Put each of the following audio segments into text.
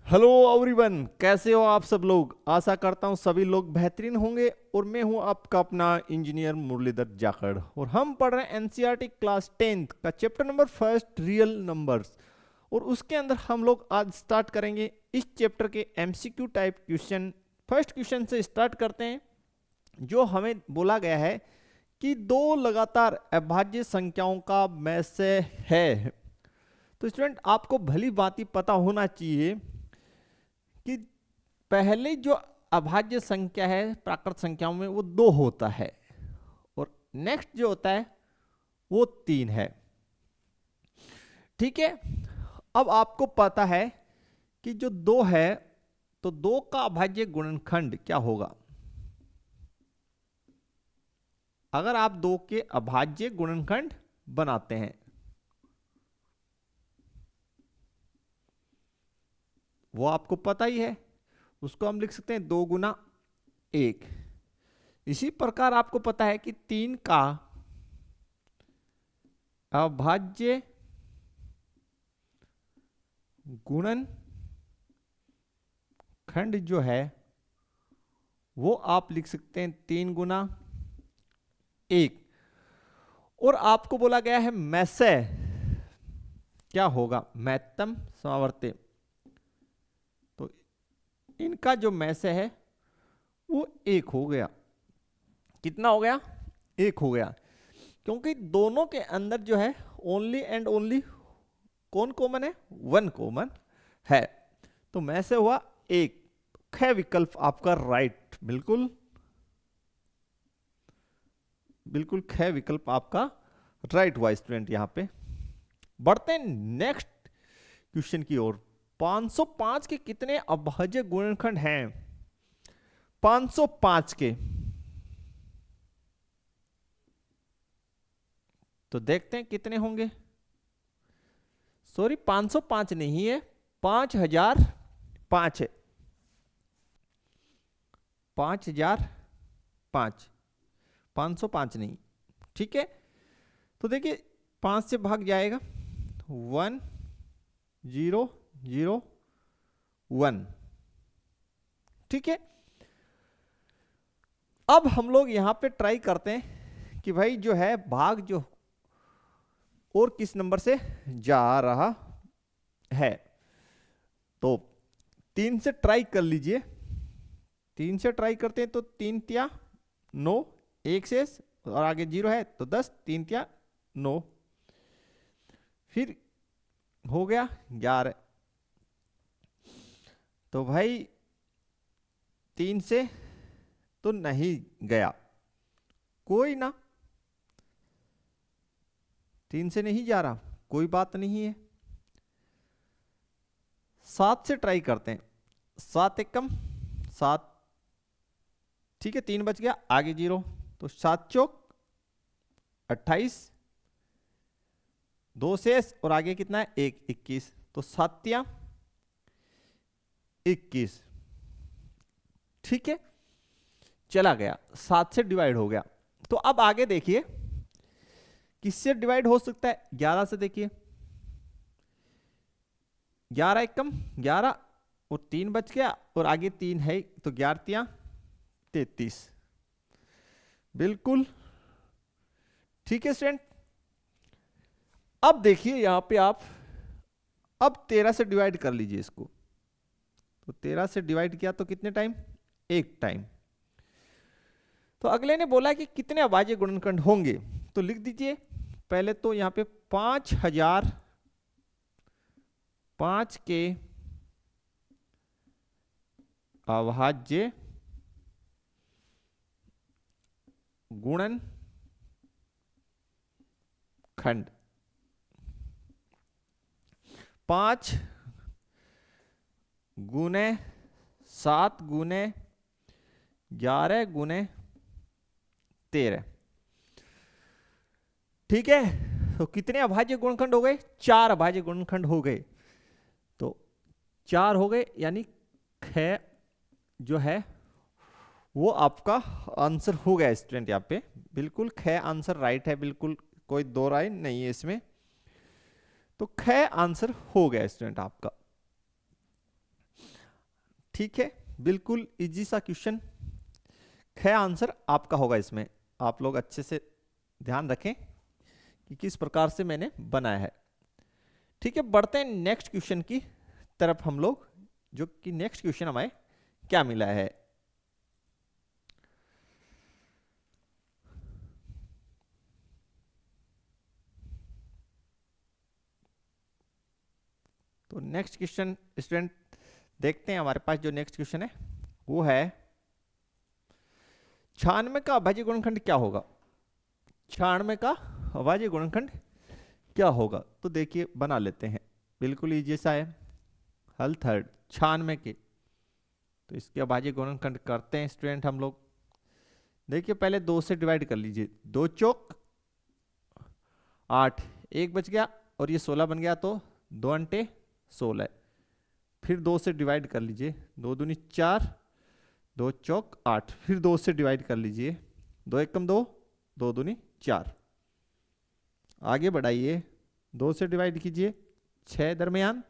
Hello everyone, कैसे हो आप सब लोग। आशा करता हूँ सभी लोग बेहतरीन होंगे। और मैं हूँ आपका अपना इंजीनियर मुरलीधर जाखड़ और हम पढ़ रहे हैं एनसीईआरटी क्लास 10th का chapter number first real numbers. और उसके अंदर हम लोग आज स्टार्ट करेंगे इस चैप्टर के MCQ type question. First question से स्टार्ट करते हैं। जो हमें बोला गया है कि दो लगातार अभाज्य संख्याओं का में से है। तो स्टूडेंट आपको भली भांति पता होना चाहिए कि पहले जो अभाज्य संख्या है प्राकृत संख्याओं में वो 2 होता है और नेक्स्ट जो होता है वो 3 है। ठीक है। अब आपको पता है कि जो 2 है तो 2 का अभाज्य गुणनखंड क्या होगा। अगर आप 2 के अभाज्य गुणनखंड बनाते हैं वो आपको पता ही है, उसको हम लिख सकते हैं 2 गुना 1। इसी प्रकार आपको पता है कि 3 का अभाज्य गुणन खंड जो है वो आप लिख सकते हैं 3 गुना 1। और आपको बोला गया है मैसे क्या होगा, महत्तम समावर्ती। तो इनका जो मैसे है वो 1 हो गया। कितना हो गया, 1 हो गया। क्योंकि दोनों के अंदर जो है ओनली एंड ओनली कौन कॉमन है, 1 कॉमन है। तो मैसे हुआ 1। ख विकल्प आपका राइट, बिल्कुल बिल्कुल ख विकल्प आपका राइट हुआ स्टूडेंट। यहां पे बढ़ते हैं नेक्स्ट क्वेश्चन की ओर। 505 के कितने अभाज्य गुणनखंड हैं। 505 के तो देखते हैं कितने होंगे। सॉरी 505 नहीं है, 5005 है। 5005, 505 नहीं। ठीक है। तो देखिए 5 से भाग जाएगा 1 0 0 1। ठीक है। अब हम लोग यहां पे ट्राई करते हैं कि भाई जो है भाग जो और किस नंबर से जा रहा है। तो 3 से ट्राई कर लीजिए। 3 से ट्राई करते हैं तो 3 तिया 9, 1 से और आगे 0 है तो 10, 3 तिया 9, फिर हो गया 11। तो भाई 3 से तो नहीं गया, कोई ना, 3 से नहीं जा रहा, कोई बात नहीं है। 7 से ट्राई करते हैं। 7 एकम 7, ठीक है 3 बच गया, आगे 0 तो 7 चौक 28, 2 शेष और आगे कितना है 1, 21 तो 7 तिया 21। ठीक है, चला गया 7 से डिवाइड हो गया। तो अब आगे देखिए किससे डिवाइड हो सकता है, 11 से। देखिए 11 एकम 11 और 3 बच गया और आगे 3 है तो 11 तिया 33, बिल्कुल ठीक है स्टूडेंट। अब देखिए यहां पे आप अब 13 से डिवाइड कर लीजिए इसको। तो 13 से डिवाइड किया तो कितने टाइम, 1 टाइम। तो अगले ने बोला कि कितने अभाज्य गुणनखंड होंगे। तो लिख दीजिए पहले तो यहां पे 5005 के अभाज्य गुणन खंड 5 गुने 7 गुने 11 गुने 13। ठीक है। तो कितने अभाज्य गुणनखंड हो गए, 4 अभाज्य गुणनखंड हो गए। तो 4 हो गए यानी ख जो है वो आपका आंसर हो गया स्टूडेंट। यहाँ पे बिल्कुल ख आंसर राइट है, बिल्कुल कोई दो राय नहीं है इसमें। तो ख आंसर हो गया स्टूडेंट आपका। ठीक है, बिल्कुल इजी सा क्वेश्चन है। आंसर आपका होगा इसमें। आप लोग अच्छे से ध्यान रखें कि किस प्रकार से मैंने बनाया है। ठीक है, बढ़ते हैं नेक्स्ट क्वेश्चन की तरफ हम लोग, जो कि नेक्स्ट क्वेश्चन हमें क्या मिला है। तो नेक्स्ट क्वेश्चन स्टूडेंट देखते हैं, हमारे पास जो नेक्स्ट क्वेश्चन है वो है 96 का अभाज्य गुणनखंड क्या होगा। 96 का अभाज्य गुणनखंड क्या होगा, तो देखिए बना लेते हैं, बिल्कुल इजी सा है। हल थर्ड 96 के, तो इसके अभाज्य गुणनखंड करते हैं स्टूडेंट हम लोग। देखिए पहले 2 से डिवाइड कर लीजिए, 2 चौक 8, 1 बच गया और ये 16 बन गया, तो 2 अंटे 16। फिर 2 से डिवाइड कर लीजिए, 2 दूनी 4, 2 चौक 8, फिर 2 से डिवाइड कर लीजिए, 2 एकम 2, 2 दूनी 4। आगे बढ़ाइए, 2 से डिवाइड कीजिए 6 दरमियान,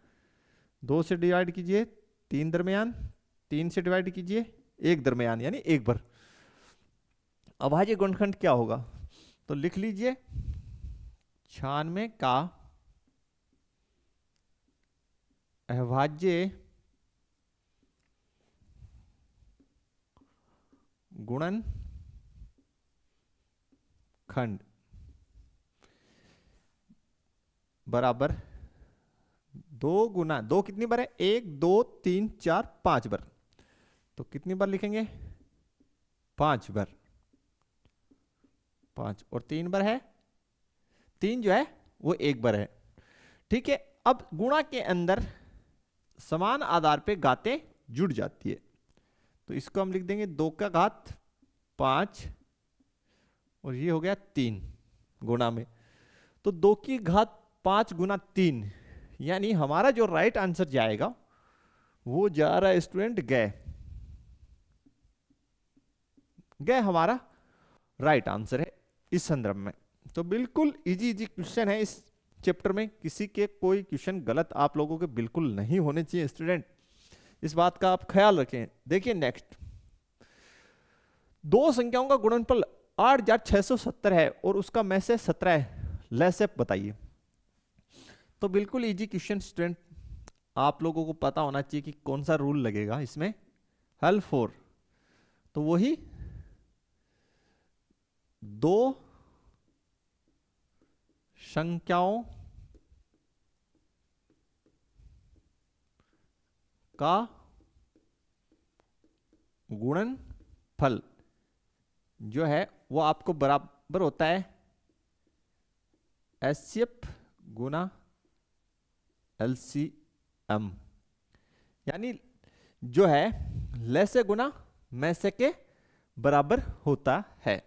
2 से डिवाइड कीजिए 3 दरमियान, 3 से डिवाइड कीजिए 1 दरमियान, यानी 1 बार। अभाज्य गुणनखंड क्या होगा, तो लिख लीजिए 96 का अभाज्य गुणनखंड बराबर 2 गुना 2 कितनी बार है, 1 2 3 4 5 बार, तो कितनी बार लिखेंगे 5 बार, 5 और 3 बार है, 3 जो है वो 1 बार है। ठीक है, अब गुणा के अंदर समान आधार पे घातें जुड़ जाती है, तो इसको हम लिख देंगे 2 का घात 5 और ये हो गया 3 गुणा में, तो 2 की घात 5 गुना 3, यानी हमारा जो राइट आंसर जाएगा वो जा रहा है स्टूडेंट गए गए हमारा राइट आंसर है इस संदर्भ में। तो बिल्कुल इजी इजी क्वेश्चन है इस चैप्टर में, किसी के कोई क्वेश्चन गलत आप लोगों के बिल्कुल नहीं होने चाहिए स्टूडेंट, इस बात का आप ख्याल रखें। देखिए नेक्स्ट, दो संख्याओं का गुणनफल 8670 है और उसका में से 17 है, लेसेप बताइए। तो बिल्कुल इजी क्वेश्चन स्टूडेंट, आप लोगों को पता होना चाहिए कि कौन सा रूल लगेगा इसमें। हल 4, तो वही दो संख्याओं का गुणनफल जो है वो आपको बराबर होता है एचसीएफ गुना एलसीएम, यानी जो है लसे गुना में से के बराबर होता है।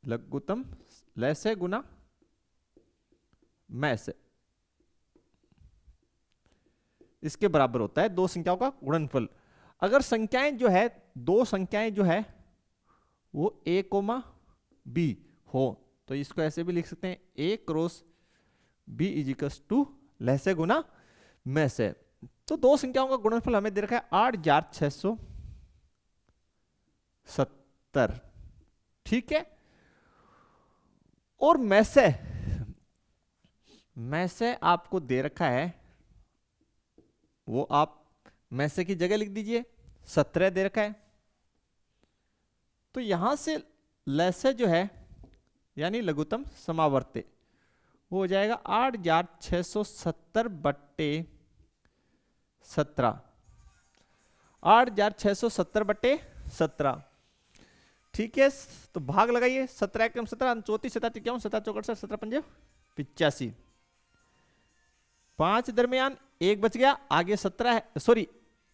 लघुत्तम लसे गुना में से इसके बराबर होता है दो संख्याओं का गुणनफल। अगर संख्याएं जो है, दो संख्याएं जो है वो a कोमा b हो, तो इसको ऐसे भी लिख सकते हैं a cross b is equals to लहसे गुना में से। तो दो संख्याओं का गुणनफल हमें दे रखा है 8670, ठीक है। और में से आपको दे रखा है, वो आप में से की जगह लिख दीजिए 17 दे रखा है, तो यहां से लसे जो है यानी लघुत्तम समावर्ती वो हो जाएगा 8670 बट्टे 17, 8670 बट्टे 17, ठीक है। तो भाग लगाइए, 17 एकम 17, 34 17 इक्यावन 17 चौकड़ 17 पंजे 85, 5 दरमियान 1 बच गया, आगे 17 है, सॉरी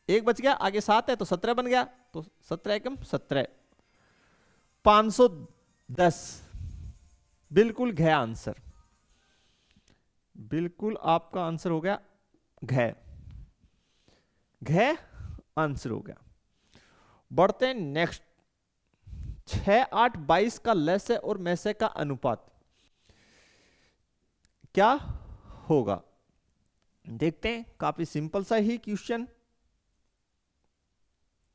1 बच गया आगे 7 है, तो 17 बन गया, तो 17 एकम 17, 510, बिल्कुल घ आंसर, बिल्कुल आपका आंसर हो गया घ आंसर हो गया। बढ़ते हैं नेक्स्ट, 6 8 22 का लसे और में से का अनुपात क्या होगा, देखते हैं। काफी सिंपल सा ही क्वेश्चन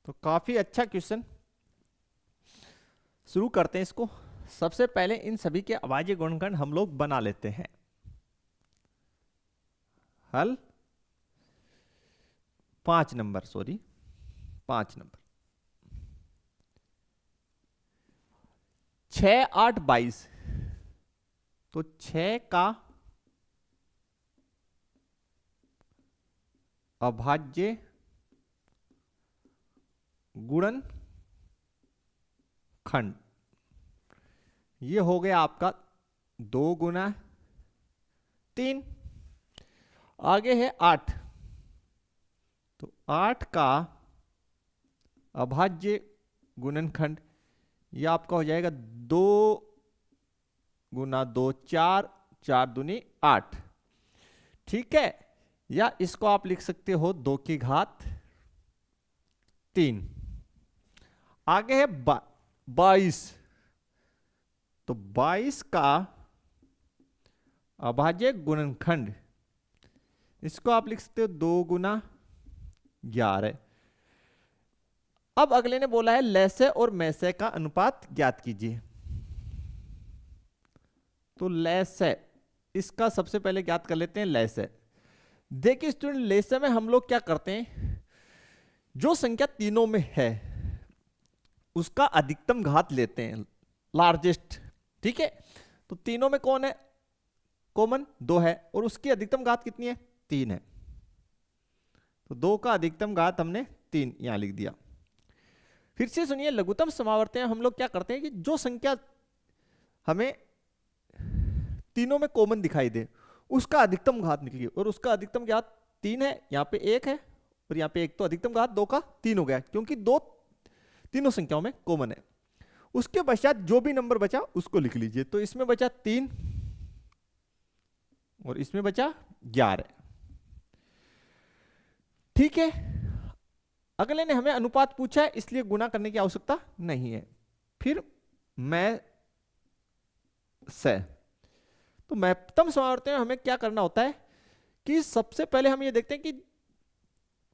तो काफी अच्छा क्वेश्चन, शुरू करते हैं इसको। सबसे पहले इन सभी के अभाज्य गुणनखंड हम लोग बना लेते हैं। हल 5 नंबर, सॉरी 5 नंबर। 6 8 22, तो 6 का अभाज्य गुणन खंड, ये हो गया आपका 2 गुना 3। आगे है 8, तो 8 का अभाज्य गुणनखंड, ये आपका हो जाएगा 2 गुना 2 4, 4 दूनी 8। ठीक है, या इसको आप लिख सकते हो 2 की घात 3। आगे है 22, तो 22 का अभाज्य गुणनखंड, इसको आप लिख सकते हो 2 गुना 11। अब अगले ने बोला है लैसे और मैसे का अनुपात ज्ञात कीजिए। तो लैसे, इसका सबसे पहले ज्ञात कर लेते हैं लैसे। देखिए स्टूडेंट, लैसे में हम लोग क्या करते हैं, जो संख्या तीनों में है उसका अधिकतम घात लेते हैं, लार्जेस्ट। ठीक है, तो तीनों में कौन है कॉमन, 2 है, और उसकी अधिकतम घात कितनी है, 3 है। तो 2 का अधिकतम घात हमने 3 यहां लिख दिया। फिर से सुनिए, लघुत्तम समावर्त हम लोग क्या करते हैं कि जो संख्या हमें तीनों में कॉमन दिखाई दे उसका अधिकतम घात निकलिए, और उसका अधिकतम घात 3 है, यहाँ पे 1 है और यहाँ पे 1, तो अधिकतम घात 2 का 3 हो गया, क्योंकि 2 तीनों संख्याओं में कॉमन है। उसके पश्चात जो भी नंबर बचा उसको लिख लीजिए। तो इसमें बचा 3 और इसमें बचा 11। ठीक है, अगले ने हमें अनुपात पूछा है, इसलिए गुना करने की आवश्यकता नहीं है। फिर मैं से, तो महत्तम समावर्त में हमें क्या करना होता है कि सबसे पहले हम ये देखते हैं कि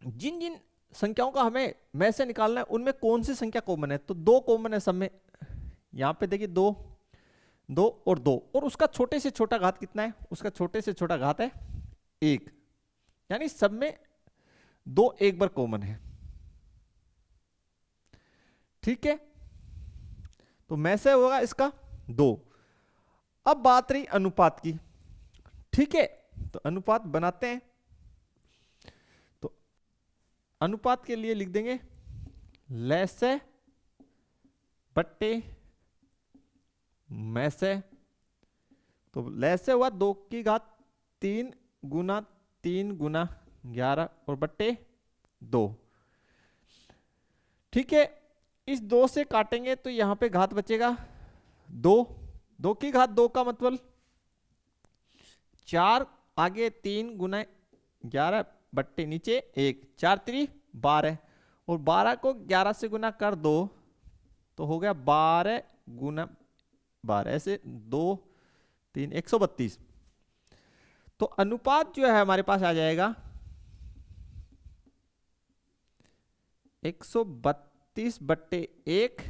जिन जिन संख्याओं का हमें में से निकालना है उनमें कौन सी संख्या कॉमन है। तो 2 कॉमन है सब में, यहां पे देखिए 2 2 और 2, और उसका छोटे से छोटा घात कितना है, उसका छोटे से छोटा घात है 1, यानी सब में 2 एक बार कॉमन है। ठीक है, तो में से होगा इसका 2। अब बात रही अनुपात की। ठीक है, तो अनुपात बनाते हैं। तो अनुपात के लिए लिख देंगे लैसे बट्टे में से। तो लैसे हुआ 2 की घात 3 गुना 3 गुना 11 और बट्टे 2। ठीक है, इस 2 से काटेंगे तो यहां पे घात बचेगा 2, 2 की घात 2 का मतलब 4, आगे 3 गुना 11 बट्टे नीचे 1, 4 3 12, और 12 को 11 से गुना कर दो तो हो गया 12 गुना 12, ऐसे 2 3 132। तो अनुपात जो है हमारे पास आ जाएगा 132 बट्टे 1,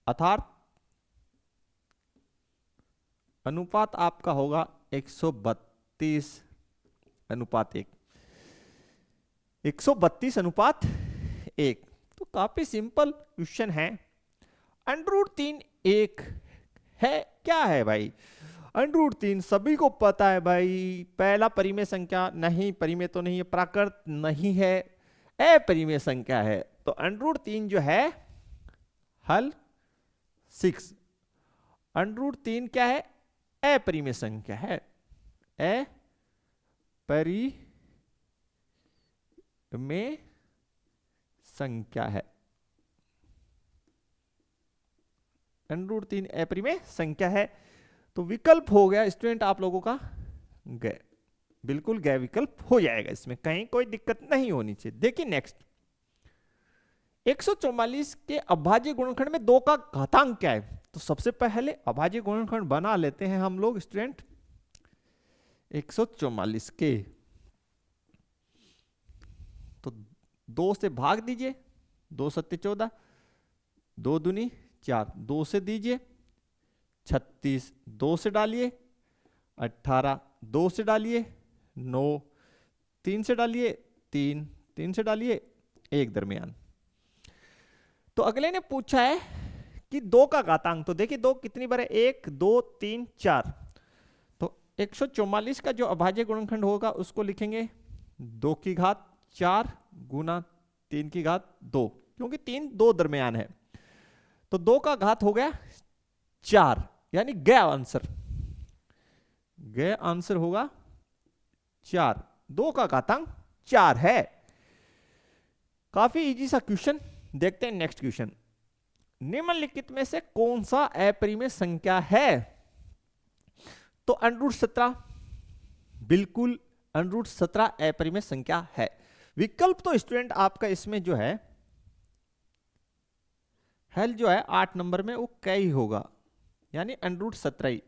अर्थात अनुपात आपका होगा 132 अनुपात 1, 132 अनुपात 1। तो काफी सिंपल क्वेश्चन है। √3 1 है, क्या है भाई, √3 सभी को पता है भाई, पहला परिमेय संख्या नहीं, परिमेय तो नहीं है, प्राकृत नहीं है, अपरिमेय संख्या है। तो √3 जो है हल 6, √3 क्या है, अपरिमेय संख्या है, अपरिमेय संख्या है। √3 अपरिमेय संख्या है। तो विकल्प हो गया स्टूडेंट आप लोगों का गए, बिल्कुल गए विकल्प हो जाएगा, इसमें कहीं कोई दिक्कत नहीं होनी चाहिए। देखिए नेक्स्ट, 144 के अभाज्य गुणनखंड में 2 का घातांक क्या है। तो सबसे पहले अभाज्य गुणनखंड बना लेते हैं हम लोग स्टूडेंट 144 के। तो 2 से भाग दीजिए, 2 सत्ते 14, 2 दूनी 4, 2 से दीजिए 36, 2 से डालिए 18, 2 से डालिए 9, 3 से डालिए 3, 3 से डालिए 1 दरमियान। तो अगले ने पूछा है कि 2 का घातांक, तो देखिए 2 कितनी बार है, 1 2 3 4, तो 144 का जो अभाज्य गुणनखंड होगा उसको लिखेंगे 2 की घात 4 गुना 3 की घात 2, क्योंकि 3 2 दरमियान है, तो 2 का घात हो गया 4, यानी गया आंसर होगा 4। 2 का घातांक 4 है। काफी इजी सा क्वेश्चन। देखते हैं नेक्स्ट क्वेश्चन। निम्नलिखित में से कौन सा अपरिमेय संख्या है? तो √17, बिल्कुल √17 अपरिमेय संख्या है। विकल्प तो स्टूडेंट आपका इसमें जो है हेल जो है 8 नंबर में वो क्या ही होगा, यानी √17 ही।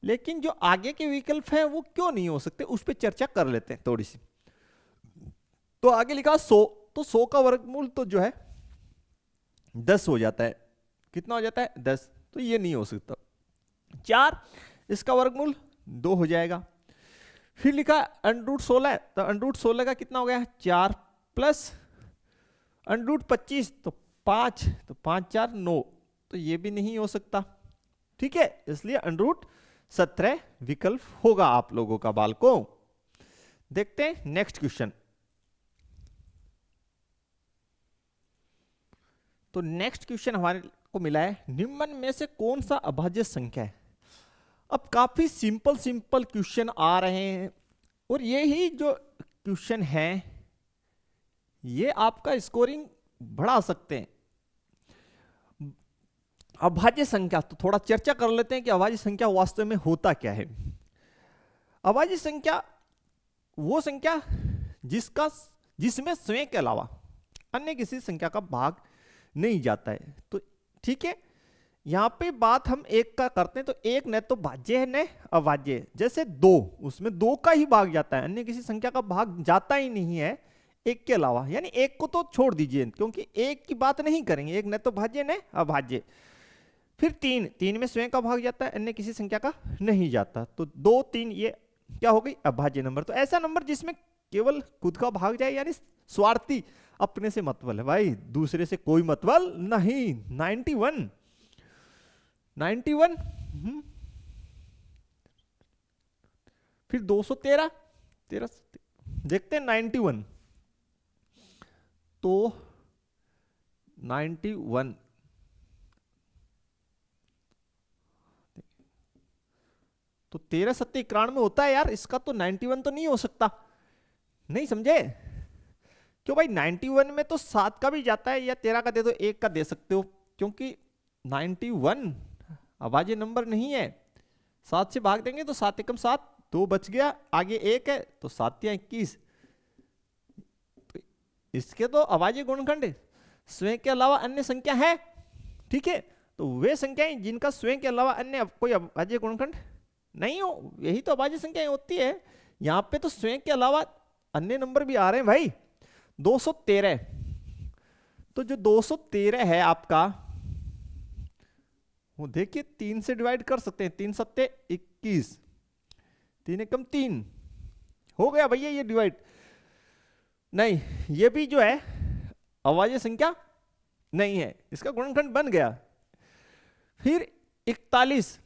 लेकिन जो आगे के विकल्प हैं वो क्यों नहीं हो सकते, उस पर चर्चा कर लेते हैं थोड़ी सी। तो आगे लिखा 100, तो 100 का वर्गमूल तो जो है 10 हो जाता है। कितना हो जाता है? 10, तो ये नहीं हो सकता। 4, इसका वर्गमूल 2 हो जाएगा। फिर लिखा √16, तो √16 का कितना हो गया? 4 प्लस √25 तो 5, तो 5 4 9, तो ये भी नहीं हो सकता। ठीक है, इसलिए √17 विकल्प होगा आप लोगों का बालकों। देखते हैं नेक्स्ट क्वेश्चन। तो नेक्स्ट क्वेश्चन हमारे को मिला है, निम्न में से कौन सा अभाज्य संख्या है? अब काफी सिंपल क्वेश्चन आ रहे हैं, और ये ही जो क्वेश्चन है ये आपका स्कोरिंग बढ़ा सकते हैं। अभाज्य संख्या, तो थोड़ा चर्चा कर लेते हैं कि अभाज्य संख्या वास्तव में होता क्या है। अभाज्य संख्या वो संख्या जिसमें स्वयं के अलावा अन्य किसी संख्या का भाग नहीं जाता है। तो ठीक है, यहां पे बात हम एक का करते हैं, तो एक न तो भाज्य है न अभाज्य है। जैसे 2, उसमें 2 का ही भाग जाता है, अन्य किसी संख्या का भाग जाता ही नहीं है एक के अलावा, यानी एक को तो छोड़ दीजिए क्योंकि एक की बात नहीं करेंगे, एक न तो भाज्य न अभाज्य। फिर 3 में स्वयं का भाग जाता है, अन्य किसी संख्या का नहीं जाता, तो 2 3 ये क्या हो गई? अभाज्य नंबर। तो ऐसा नंबर जिसमें केवल खुद का भाग जाए, यानी स्वार्थी, अपने से मतलब है भाई, दूसरे से कोई मतलब नहीं। 91 फिर 213 देखते हैं 91, तो 91 तो 13 7 91 होता है यार, इसका तो 91 तो नहीं हो सकता। नहीं समझे क्यों भाई? 91 में तो 7 का भी जाता है, या 13 का दे दो, 1 का दे सकते हो, क्योंकि 91 अभाज्य नंबर नहीं है। 7 से भाग देंगे तो 7 एकम 7, 2 बच गया, आगे 1 है तो 7 या 21। तो इसके तो अभाज्य गुणनखंड स्वयं के अलावा अन्य संख्या है। ठीक है, तो वे संख्याएं जिनका स्वयं के अलावा अन्य कोई अभाज्य गुणनखंड नहीं हो, यही तो अभाज्य संख्याएं होती है। यहां पे तो स्वयं के अलावा अन्य नंबर भी आ रहे हैं भाई। 213, तो जो 213 है आपका, वो देखिए 3 से डिवाइड कर सकते हैं, 3 सत्ते 21, 3 एकम 3 हो गया भैया ये डिवाइड। नहीं, ये भी जो है अभाज्य संख्या नहीं है, इसका गुणनखंड बन गया। फिर 41,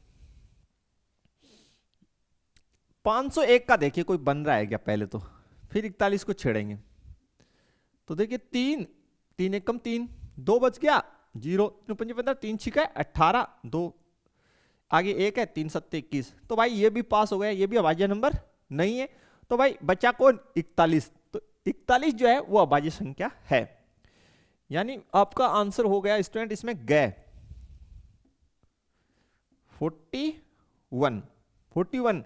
501 का देखिए कोई बन रहा है क्या पहले तो, फिर 41 को छेड़ेंगे तो देखिए 3 एकम 3, 2 बच गया, 0 5 15, 3 6 18, 2 आगे 1 है, 3 7 21, तो भाई ये भी पास हो गया, ये भी अभाज्य नंबर नहीं है। तो भाई बचा कौन? 41, तो 41 जो है वो अभाज्य संख्या है, यानी आपका आंसर हो गया स्टूडेंट इसमें गए 41,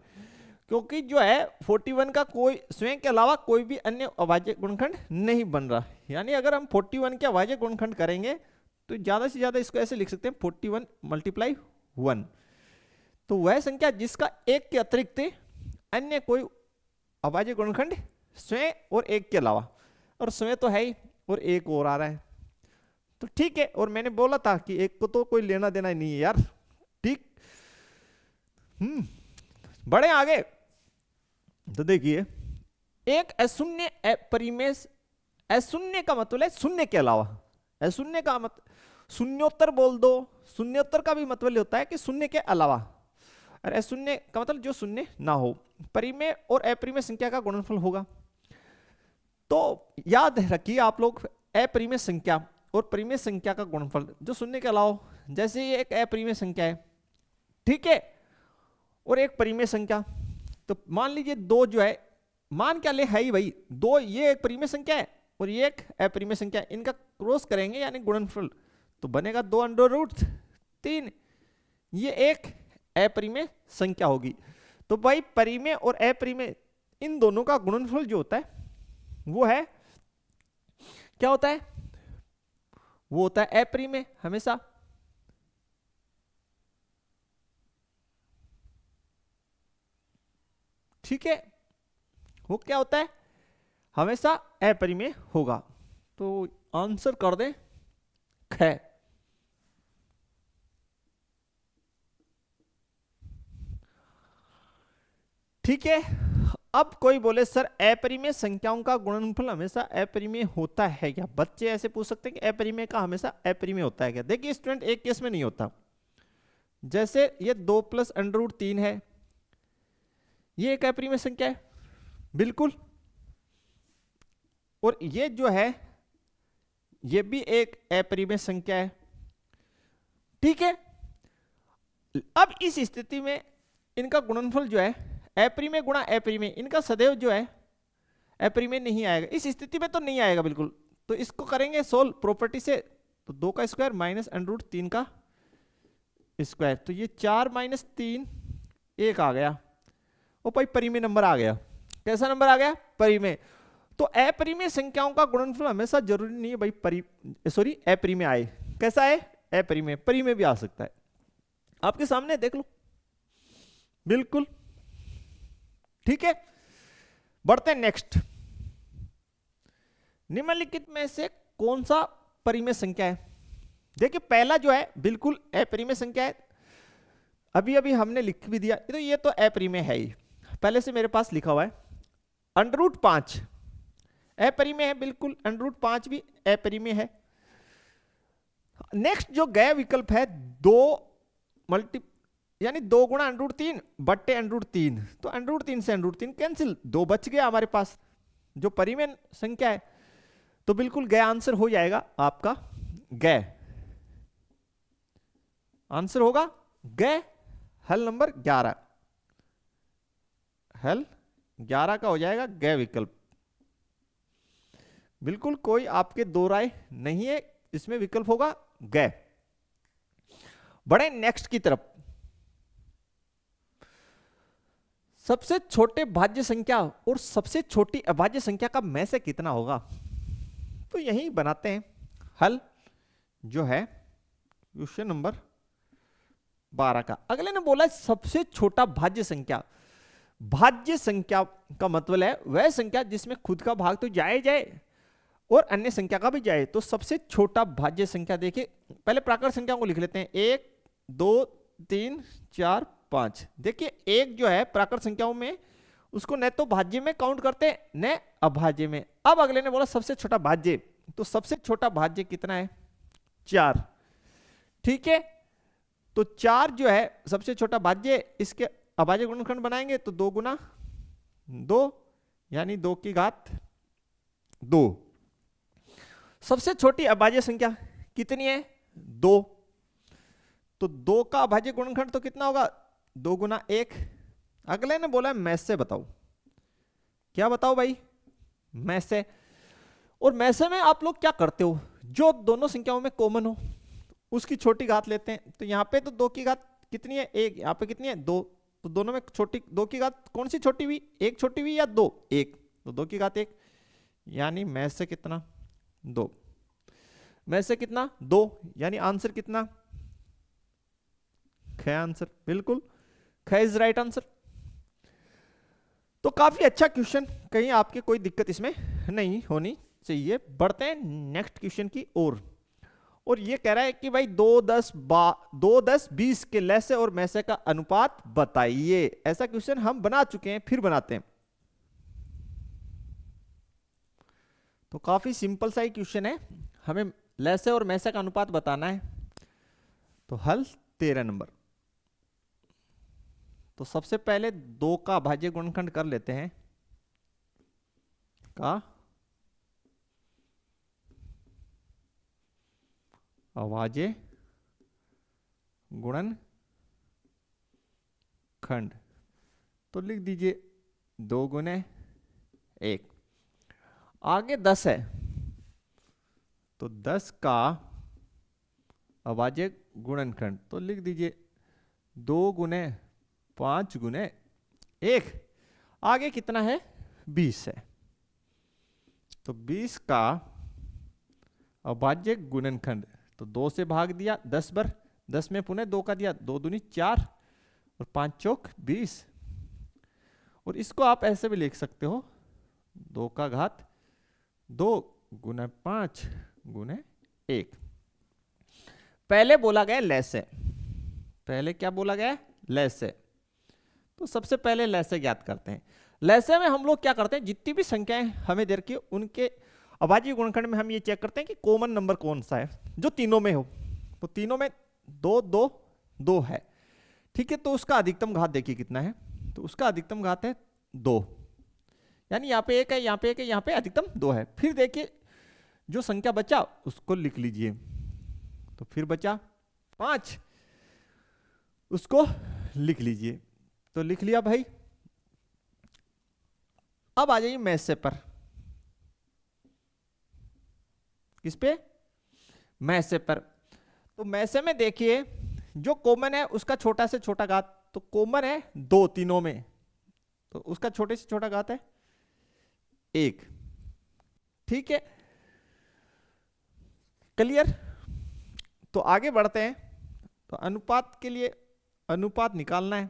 क्योंकि जो है 41 का कोई स्वयं के अलावा कोई भी अन्य अभाज्य गुणनखंड नहीं बन रहा। यानी अगर हम 41 के अभाज्य गुणनखंड करेंगे तो ज्यादा से ज्यादा इसको ऐसे लिख सकते हैं 41 × 1, तो वह संख्या जिसका एक के अतिरिक्त अन्य कोई अभाज्य गुणनखंड स्वयं और एक के अलावा, और स्वयं तो है ही और एक और आ रहा है, तो ठीक है, और मैंने बोला था कि एक को तो कोई लेना देना ही नहीं है यार, ठीक। बढ़े आगे। तो देखिए, एक अशून्य अपरिमेय, अशून्य का मतलब है शून्य के अलावा, अशून्य का मतलब शून्योत्तर बोल दो, शून्योत्तर का भी मतलब होता है कि शून्य के अलावा, और अशून्य का मतलब जो शून्य ना हो, परिमेय और अपरिमेय संख्या का गुणनफल होगा। तो याद रखिए आप लोग, अपरिमेय संख्या और परिमेय संख्या का गुणनफल जो शून्य के अलावा, जैसे ये एक अपरिमेय संख्या है, ठीक है, और एक परिमेय संख्या, तो मान लीजिए दो जो है, मान क्या ले, है ही भाई दो, ये एक परिमेय संख्या है और ये एक अपरिमेय संख्या है, इनका क्रॉस करेंगे यानी गुणनफल, तो बनेगा 2√3, ये एक अपरिमेय संख्या होगी। तो भाई परिमेय और अपरिमेय इन दोनों का गुणनफल जो होता है वो है, क्या होता है, वो होता है अपरिमेय हमेशा। ठीक है, वो क्या होता है, हमेशा अपरिमेय होगा। तो आंसर कर दें ख। ठीक है, अब कोई बोले सर अपरिमेय संख्याओं का गुणनफल हमेशा अपरिमेय होता है क्या? बच्चे ऐसे पूछ सकते हैं कि अपरिमेय का हमेशा अपरिमेय होता है क्या? देखिए स्टूडेंट, एक केस में नहीं होता, जैसे ये 2 + √3 है, ये एक अपरिमेय संख्या है बिल्कुल, और ये जो है ये भी एक अपरिमेय संख्या है, ठीक है। अब इस स्थिति में इनका गुणनफल जो है अपरिमेय गुणा अपरिमेय, इनका सदैव जो है अपरिमेय नहीं आएगा, इस स्थिति में तो नहीं आएगा बिल्कुल। तो इसको करेंगे सोल्व प्रॉपर्टी से, तो 2 का स्क्वायर माइनस √3 का स्क्वायर, तो ये 4 - 3 1 आ गया, और भाई परिमेय नंबर आ गया। कैसा नंबर आ गया? परिमेय। तो अपरिमेय संख्याओं का गुणनफल हमेशा जरूरी नहीं है भाई अपरिमेय आए। कैसा है? अपरिमेय। परिमेय भी आ सकता है, आपके सामने देख लो, बिल्कुल ठीक है। बढ़ते हैं नेक्स्ट। निम्नलिखित में से कौन सा परिमेय संख्या है? देखिए पहला जो है बिल्कुल अपरिमेय संख्या है, अभी अभी हमने लिख भी दिया, तो ये तो अपरिमेय है ही, पहले से मेरे पास लिखा हुआ है। √5 अपरिमेय है बिल्कुल, √5 भी अपरिमेय है। नेक्स्ट जो गया विकल्प है 2 यानी 2 गुणा √3 बट्टे √3, तो √3 से √3 कैंसिल, 2 बच गया हमारे पास जो परिमेय संख्या है, तो बिल्कुल गया आंसर हो जाएगा आपका गए, आंसर होगा गए, हल नंबर 11, हल 11 का हो जाएगा गए विकल्प। बिल्कुल कोई आपके दो राय नहीं है, इसमें विकल्प होगा गए। बढ़े नेक्स्ट की तरफ। सबसे छोटे भाज्य संख्या और सबसे छोटी अभाज्य संख्या का में से कितना होगा? तो यही बनाते हैं हल, जो है क्वेश्चन नंबर 12 का। अगले ने बोला सबसे छोटा भाज्य संख्या। भाज्य संख्या का मतलब है वह संख्या जिसमें खुद का भाग तो जाए और अन्य संख्या का भी जाए। तो सबसे छोटा भाज्य संख्या, देखिए पहले प्राकृत संख्याओं को लिख लेते हैं, 1 2 3 4 5। देखिए एक जो है प्राकृत संख्याओं में उसको न तो भाज्य में काउंट करते हैं न अभाज्य में। अब अगले ने बोला सबसे छोटा भाज्य, तो सबसे छोटा भाज्य कितना है? 4, ठीक है। तो 4 जो है सबसे छोटा भाज्य, इसके अभाज्य गुणनखंड बनाएंगे तो 2 गुना 2 यानी 2 की घात 2। सबसे छोटी अभाज्य संख्या कितनी है? 2। तो 2 का अभाज्य गुणनखंड तो कितना होगा? 2 गुना 1। अगले ने बोला मैथ से बताओ। क्या बताओ भाई? मैथ से। और मैथ से में आप लोग क्या करते हो? जो दोनों संख्याओं में कॉमन हो उसकी छोटी घात लेते हैं। तो यहाँ पे तो 2 की घात कितनी है? 1। यहाँ पे कितनी है? 2। तो दोनों में छोटी 2 की घात कौन सी छोटी हुई? 1 छोटी हुई या 2? 1। तो 2 की घात 1 यानी मैथ से कितना? 2। मैथ से कितना? 2 यानी आंसर कितना? ख आंसर, बिल्कुल ख इज राइट आंसर। तो काफी अच्छा क्वेश्चन, कहीं आपके कोई दिक्कत इसमें नहीं होनी चाहिए। बढ़ते हैं नेक्स्ट क्वेश्चन की ओर। और ये कह रहा है कि भाई 2 10 के लैसे और मैसे का अनुपात बताइए। ऐसा क्वेश्चन हम बना चुके हैं, फिर बनाते हैं। तो काफी सिंपल सा ही क्वेश्चन है, हमें लैसे और मैसे का अनुपात बताना है। तो हल 13 नंबर। तो सबसे पहले 2 का अभाज्य गुणनखंड कर लेते हैं। का अभाज्य गुणनखंड, तो लिख दीजिए 2 गुने 1। आगे 10 है, तो 10 का अभाज्य गुणनखंड, तो लिख दीजिए 2 गुने 5 गुने 1। आगे कितना है? 20 है, तो 20 का अभाज्य गुणनखंड, तो 2 से भाग दिया 10 बार, 10 में पुनः 2 का दिया, 2 दूनी 4 और 5 चौक 20। और इसको आप ऐसे भी लिख सकते हो 2 का घात 2 गुना 5 गुने 1। पहले बोला गया लैसे, पहले क्या बोला गया? लैसे। तो सबसे पहले लैसे ज्ञात करते हैं। लैसे में हम लोग क्या करते हैं, जितनी भी संख्याएं हमें दे रखी है उनके अभाज्य गुणनखंड में हम ये चेक करते हैं कि कॉमन नंबर कौन सा है जो तीनों में हो। तो तीनों में 2 2 2 है, ठीक है। तो उसका अधिकतम घात देखिए कितना है, तो उसका अधिकतम घात है 2, यानी यहाँ पे 1 है, यहाँ पे 1 है, यहाँ पे अधिकतम 2 है। फिर देखिए जो संख्या बचा उसको लिख लीजिए, तो फिर बचा 5, उसको लिख लीजिए, तो लिख लिया भाई। अब आ जाइए मैसे पर। किस पे? मैसे पर। तो मैसे में देखिए जो कॉमन है उसका छोटा से छोटा घात, तो कॉमन है 2 तीनों में, तो उसका छोटे से छोटा घात है 1, ठीक है। क्लियर? तो आगे बढ़ते हैं। तो अनुपात के लिए अनुपात निकालना है,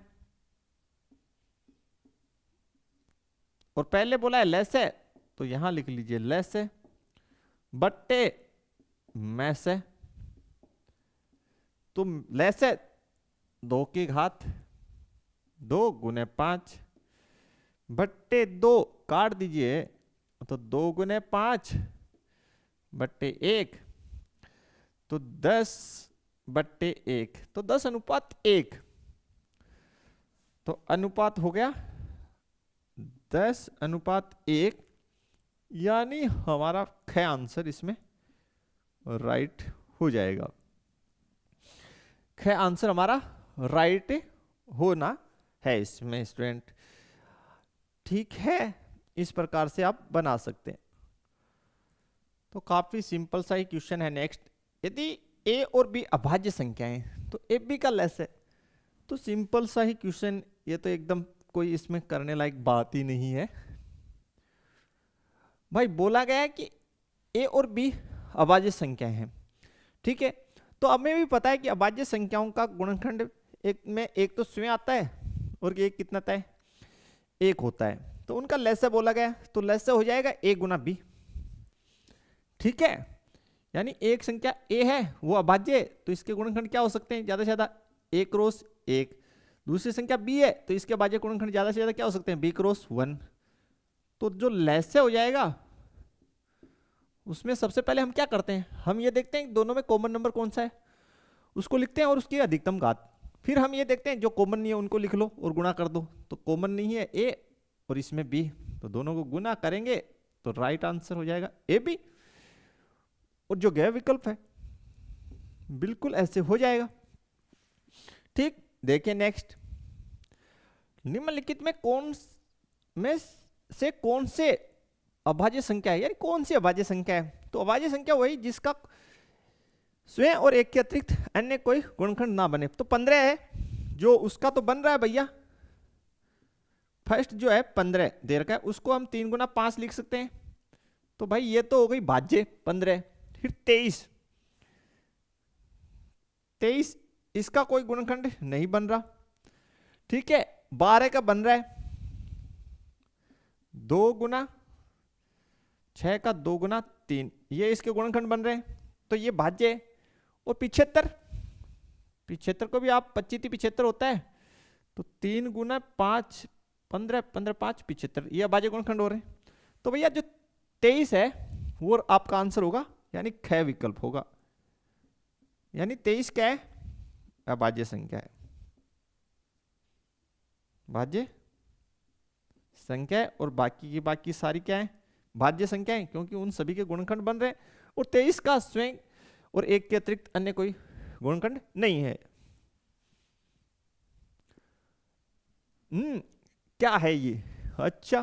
और पहले बोला है लैसे, तो यहां लिख लीजिए लैसे बट्टे मैसे। तो लैसे 2 की घात 2 गुने 5 बट्टे 2 काट दीजिए, तो 2 गुने 5 बट्टे 1, तो 10 बट्टे 1, तो 10 अनुपात 1। तो अनुपात हो गया 10 अनुपात 1, यानी हमारा ख आंसर इसमें राइट हो जाएगा। ख आंसर हमारा राइट होना है इसमें स्टूडेंट, ठीक है। इस प्रकार से आप बना सकते हैं। तो काफी सिंपल सा ही क्वेश्चन है। नेक्स्ट, यदि ए और बी अभाज्य संख्याएं तो ए बी का लेस है। तो सिंपल सा ही क्वेश्चन, ये तो एकदम कोई इसमें करने लायक बात ही नहीं है भाई। बोला गया है कि ए और बी अभाज्य संख्याएं हैं, ठीक है। तो हमें भी पता है कि अभाज्य संख्याओं का गुणनखंड एक में एक तो स्वयं आता है और एक कितना आता है? 1 होता है। तो उनका लैसे बोला गया, तो लैसे हो जाएगा a गुना बी, ठीक है। यानी एक संख्या a है वो अभाज्य है, तो इसके गुणनखंड क्या हो सकते हैं? ज्यादा से ज्यादा a क्रॉस 1। दूसरी संख्या b है, तो इसके अभाज्य गुणनखंड ज्यादा से ज्यादा क्या हो सकते हैं? b cross 1। तो जो लैसे हो जाएगा उसमें सबसे पहले हम क्या करते हैं, हम ये देखते हैं कि दोनों में कॉमन नंबर कौन सा है उसको लिखते हैं और उसकी अधिकतम घात। फिर हम ये देखते हैं जो कॉमन नहीं है उनको लिख लो और गुणा कर दो। तो कॉमन नहीं है a और इसमें b, तो दोनों को गुना करेंगे तो राइट आंसर हो जाएगा ए बी। और जो गैर विकल्प है बिल्कुल ऐसे हो जाएगा, ठीक। देखिए नेक्स्ट, निम्नलिखित में कौन से अभाज्य संख्या है, यानी कौन सी अभाज्य संख्या है? तो अभाज्य संख्या वही जिसका स्वयं और एक के अतिरिक्त अन्य कोई गुणनखंड ना बने। तो 15 है, जो उसका तो बन रहा है भैया, फर्स्ट जो है 15 देर का है, उसको हम 3 गुना 5 लिख सकते हैं। तो भाई ये तो हो गई भाज्य 15। फिर 23 इसका कोई गुणनखंड नहीं बन रहा, ठीक है। 12 का बन रहा है 2 गुना 6 का 2 गुना 3, ये इसके गुणनखंड बन रहे हैं, तो ये भाज्य है। और 75, 75 को भी आप 25 75 होता है, तो 3 गुना 5 15, 15 5 75, ये अभाज्य गुणनखंड हो रहे हैं। तो भैया जो 23 है वो आपका आंसर होगा, यानी ख विकल्प होगा। यानी 23 क्या है? अभाज्य संख्या है, भाज्य संख्या है, और बाकी की बाकी सारी क्या है? भाज्य संख्या है, क्योंकि उन सभी के गुणनखंड बन रहे हैं। और 23 का स्वयं और एक के अतिरिक्त अन्य कोई गुणनखंड नहीं है। क्या है ये? अच्छा,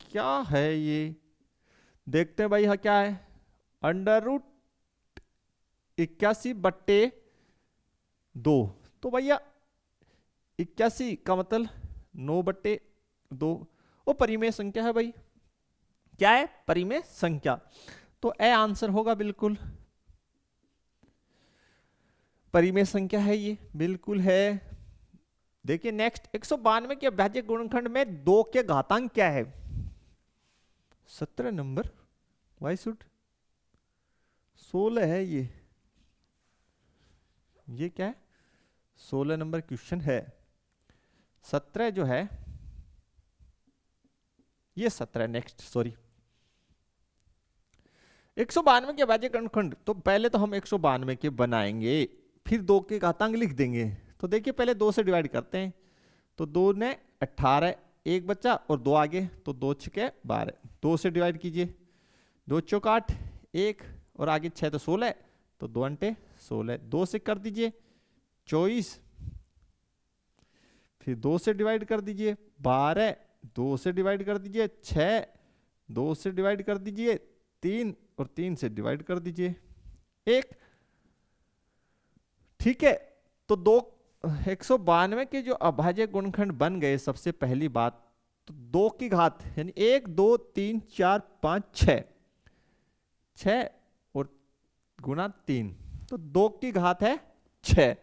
क्या है ये? देखते हैं भाई। हाँ, क्या है? √81/2। तो भैया 81 का मतलब 9/2, वो परिमेय संख्या है भाई। क्या है? परिमेय संख्या। तो ए आंसर होगा, बिल्कुल परिमेय संख्या है ये, बिल्कुल है। देखिए नेक्स्ट, 192 के अभाज्य गुणनखंड में 2 के घातांक क्या है? 17 नंबर। वाई शुड 16 है ये क्या है? 16 नंबर क्वेश्चन है। 17 जो है ये 17 नेक्स्ट, सॉरी। 192 के अभाज्य गुणनखंड, तो पहले तो हम 192 के बनाएंगे, फिर 2 के घातांक लिख देंगे। तो देखिए पहले 2 से डिवाइड करते हैं, तो 2 ने 18, एक बच्चा और 2 आगे, तो 2 छके 12। 2 से डिवाइड कीजिए, 2 चौक 8, 1 और आगे 6 तो 16, तो 2 अंटे 16। 2 से कर दीजिए 24, फिर 2 से डिवाइड कर दीजिए 12, 2 से डिवाइड कर दीजिए 6, 2 से डिवाइड कर दीजिए 3, और 3 से डिवाइड कर दीजिए 1। ठीक है, तो 192 के जो अभाज्य गुणनखंड बन गए, सबसे पहली बात तो 2 की घात, यानी 1 2 3 4 5 6, 6 और गुना 3, तो 2 की घात है 6।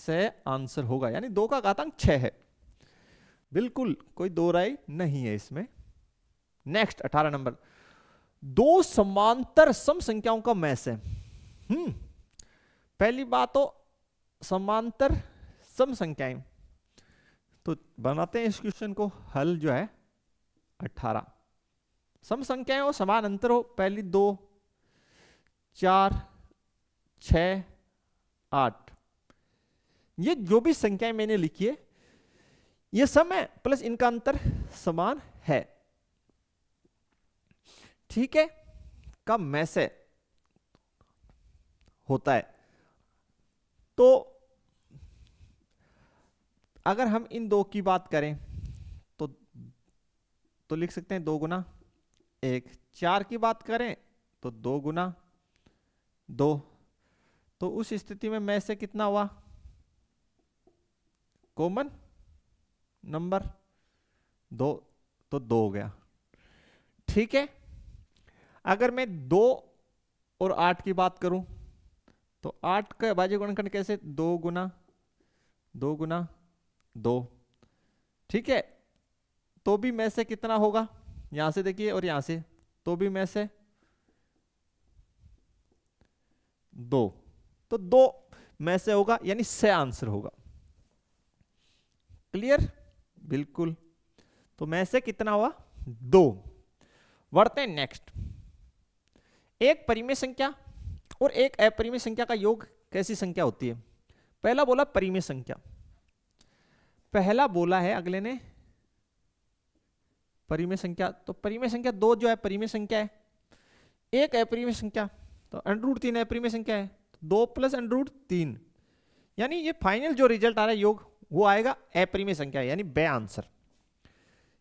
से आंसर होगा, यानी 2 का घातांक 6 है। बिल्कुल कोई दो राय नहीं है इसमें। नेक्स्ट 18 नंबर, 2 समांतर सम संख्याओं का मैस है। पहली बात तो समांतर सम संख्याएं, तो बनाते हैं इस क्वेश्चन को। हल जो है 18 सम संख्याएं हो, समान अंतर हो। पहली 2 4 6 8, ये जो भी संख्याएं मैंने लिखी है ये सम है, प्लस इनका अंतर समान है। ठीक है, का मैसे होता है। तो अगर हम इन 2 की बात करें तो लिख सकते हैं 2 गुना 1। 4 की बात करें तो 2 गुना 2। तो उस स्थिति में मैं से कितना हुआ? कॉमन नंबर 2, तो 2 हो गया। ठीक है, अगर मैं 2 और 8 की बात करूं तो 8 का अभाज्य गुणनखंड कैसे? 2 गुना 2 गुना 2। ठीक है, तो भी में से कितना होगा? यहां से देखिए और यहां से, तो भी में से 2, तो 2 में से होगा, यानी से आंसर होगा। क्लियर? बिल्कुल। तो में से कितना हुआ? 2। बढ़ते हैं नेक्स्ट, एक परिमेय संख्या और एक अपरिमेय संख्या का योग कैसी संख्या होती है? पहला बोला परिमेय संख्या, पहला बोला है अगले ने परिमेय संख्या। तो परिमेय संख्या 2 जो है परिमेय संख्या है, एक अपरिमेय संख्या, तो √3 अपरिमेय संख्या है, 2 प्लस √3, यानी ये फाइनल जो रिजल्ट आ रहा है योग वो आएगा अपरिमेय संख्या, यानी बे आंसर।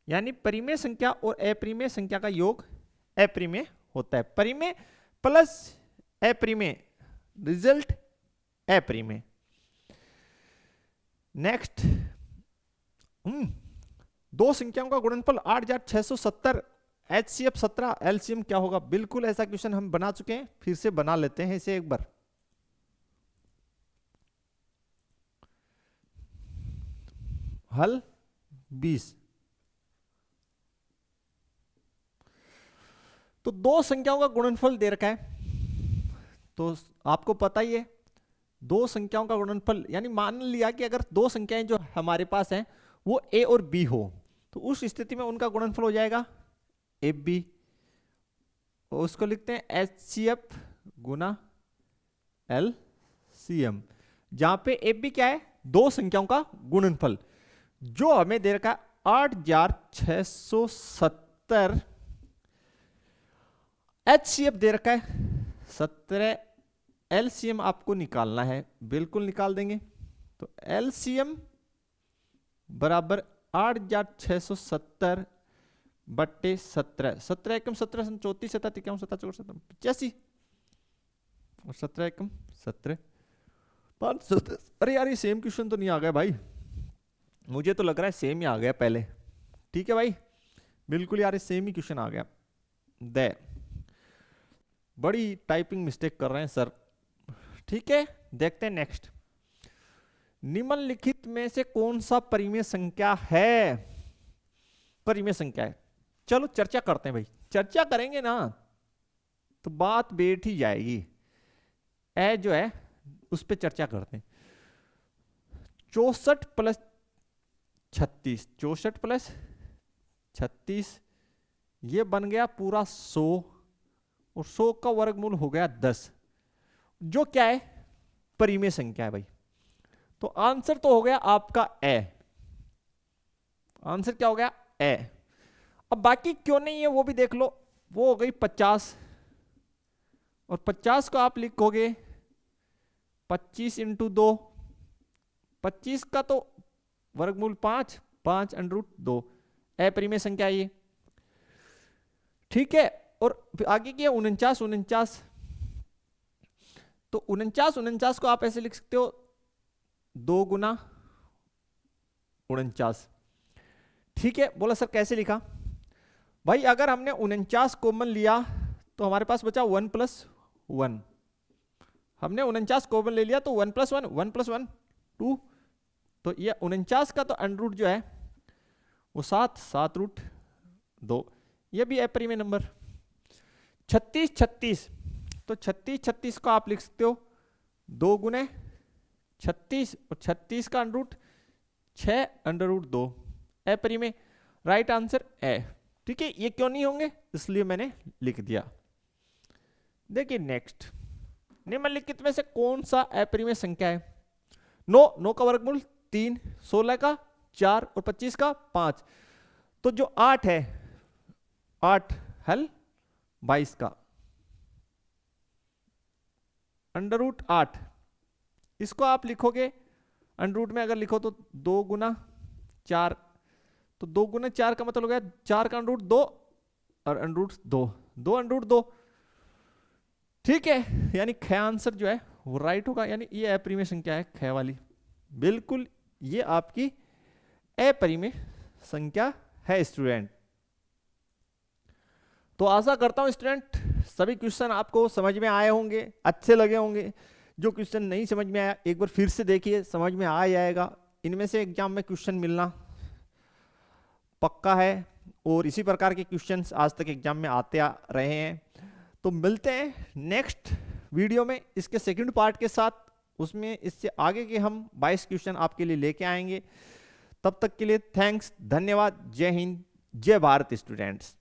यानी परिमेय संख्या और अपरिमेय संख्या का योग अपरिमेय होता है। परिमेय प्लस अपरिमेय, रिजल्ट अपरिमेय। नेक्स्ट, 2 संख्याओं का गुणनफल 8670, HCF 17, LCM क्या होगा? बिल्कुल ऐसा क्वेश्चन हम बना चुके हैं, फिर से बना लेते हैं इसे एक बार। हल 20। तो दो संख्याओं का गुणनफल दे रखा है, तो आपको पता ही है दो संख्याओं का गुणनफल, यानी मान लिया कि अगर दो संख्याएं जो हमारे पास हैं वो a और b हो, तो उस स्थिति में उनका गुणनफल हो जाएगा ab, उसको लिखते हैं HCF गुना LCM, जहां पे ab क्या है, दो संख्याओं का गुणनफल, जो हमें दे रखा है 8670, HCF दे रखा है 17, LCM आपको निकालना है, बिल्कुल निकाल देंगे। तो LCM बराबर 8670 बट्टे 17, 17 एकम 17 34 17 इक्यावन 17 84 85 और 17 एकम 17 5। अरे यार ये सेम क्वेश्चन तो नहीं आ गया भाई, मुझे तो लग रहा है सेम ही आ गया पहले। ठीक है भाई, बिल्कुल यार सेम ही क्वेश्चन आ गया। दे बड़ी टाइपिंग मिस्टेक कर रहे हैं सर। ठीक है, देखते हैं नेक्स्ट। निम्नलिखित में से कौन सा परिमेय संख्या है, परिमेय संख्या है। चलो चर्चा करते हैं भाई, चर्चा करेंगे ना तो बात बैठ ही जाएगी। ए जो है उस पर चर्चा करते हैं। 64 प्लस 36, 64 प्लस 36 ये बन गया पूरा 100, और 100 का वर्गमूल हो गया 10, जो क्या है, परिमेय संख्या है भाई। तो आंसर तो हो गया आपका ए, आंसर क्या हो गया ए। अब बाकी क्यों नहीं है वो भी देख लो, वो हो गई 50, और 50 को आप लिखोगे 25 इंटू 2, 25 का तो वर्गमूल 5, 5 अंडर रूट 2, अपरिमेय संख्या ये। ठीक है, और आगे किया 49, 49, तो 49, 49 को आप ऐसे लिख सकते हो 2 गुना 49। ठीक है, बोला सर कैसे लिखा भाई, अगर हमने 49 कॉमन लिया तो हमारे पास बचा 1 प्लस 1, हमने 49 कॉमन ले लिया तो 1 प्लस 1, 1 प्लस 1 2, तो ये 49 का तो अंडर रूट जो है वो 7, 7 रूट 2, ये भी अपरिमेय नंबर। 36, 36, तो 36, 36 को आप लिख सकते हो 2 गुने 36, और 36 का अंडर रूट 6 अंडर रूट 2, अपरिमेय। Right answer A. ठीक है, ये क्यों नहीं होंगे इसलिए मैंने लिख दिया। देखिए नेक्स्ट, निम्नलिखित में से कौन सा अपरिमेय संख्या है। 9, 9 का वर्गमूल 3, 16 का 4 और 25 का 5, तो जो 8 है 8 हल 22 का अंडर रूट 8, इसको आप लिखोगे अंडर रूट में अगर लिखो तो 2 गुना 4, तो 2 गुना 4 का मतलब हो गया 4 का अंडर रूट 2 और अंडर रूट 2, 2 अंडर रूट 2। ठीक है, यानी ख आंसर जो है वो राइट होगा, यानी ये अपरिमेय संख्या है ख वाली, बिल्कुल ये आपकी अपरिमेय संख्या है स्टूडेंट। तो आशा करता हूं स्टूडेंट सभी क्वेश्चन आपको समझ में आए होंगे, अच्छे लगे होंगे। जो क्वेश्चन नहीं समझ में आया एक बार फिर से देखिए, समझ में आ जाएगा। इनमें से एग्जाम में क्वेश्चन मिलना पक्का है, और इसी प्रकार के क्वेश्चंस आज तक एग्जाम में आते आ रहे हैं। तो मिलते हैं नेक्स्ट वीडियो में इसके सेकंड पार्ट के साथ, उसमें इससे आगे के हम 22 क्वेश्चन आपके लिए लेके आएंगे। तब तक के लिए थैंक्स, धन्यवाद, जय हिंद, जय भारत स्टूडेंट्स।